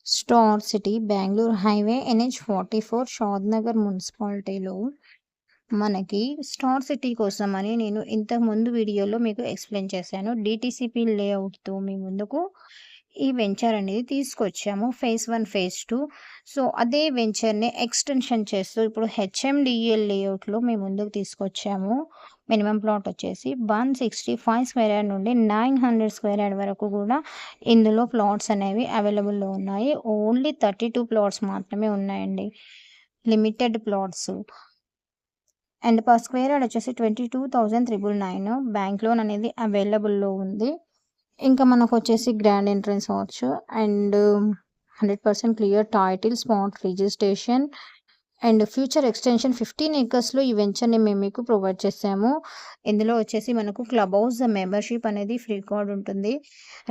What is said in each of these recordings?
Star city Bengaluru highway NH44 Shadnagar మున్సిపాలిటీలో మనకి star city కోసమని నేను ఇంతకు ముందు వీడియోలో మీకు ఎక్స్‌ప్లెయిన్ చేశాను. డీటీసీపీ లేఅవుట్‌తో మీ ముందుకు ఈ వెంచర్ అనేది తీసుకొచ్చాము. Phase 1, phase 2. సో, అదే వెంచర్‌ని ఎక్స్‌టెన్షన్ చేస్తూ ఇప్పుడు హెచ్ఎండిఎల్ లేఅవుట్‌లో మీ ముందుకు తీసుకొచ్చాము. మినిమమ్ ప్లాట్ వచ్చేసి 165 స్క్వేర్ యార్డ్ నుండి 900 స్క్వేర్ యార్డ్ వరకు కూడా ఇందులో ప్లాట్స్ అనేవి అవైలబుల్‌లో ఉన్నాయి. ఓన్లీ 32 ప్లాట్స్ మాత్రమే ఉన్నాయండి. Limited plots. And per square yard వచ్చేసి 22,999. బ్యాంక్ లోన్ అనేది అవైలబుల్‌లో ఉంది. ఇంకా మనకొచ్చేసి గ్రాండ్ ఎంట్రన్స్ అవ్వచ్చు. And 100% clear title, spot registration and future extension 15 ఏకర్స్‌లో ఈ వెంచర్‌ని మేము మీకు ప్రొవైడ్ చేసాము. ఇందులో వచ్చేసి మనకు క్లబ్ హౌస్ మెంబర్‌షిప్ అనేది ఫ్రీ కార్డ్ ఉంటుంది.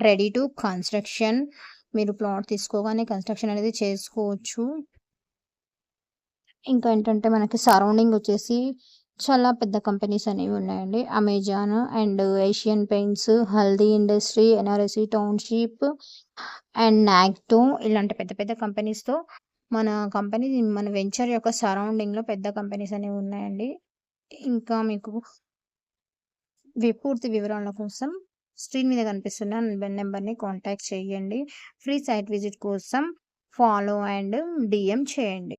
Ready to construction. మీరు ప్లాట్ తీసుకోగానే కన్‌స్ట్రక్షన్ అనేది చేసుకోవచ్చు. ఇంకా ఏంటంటే మనకి సరౌండింగ్ వచ్చేసి చాలా పెద్ద కంపెనీస్ అనేవి ఉన్నాయండి. Amazon and Asian Paints, Haldi industry, NRSC township and నాగ్టో ఇలాంటి పెద్ద పెద్ద కంపెనీస్‌తో మన కంపెనీ మన వెంచర్ యొక్క సరౌండింగ్‌లో పెద్ద కంపెనీస్ అనేవి ఉన్నాయండి. ఇంకా మీకు పూర్తి వివరాల కోసం స్క్రీన్ మీద కనిపిస్తున్న నెంబర్‌ని కాంటాక్ట్ చేయండి. ఫ్రీ సైట్ విజిట్ కోసం ఫాలో అండ్ డీఎం చేయండి.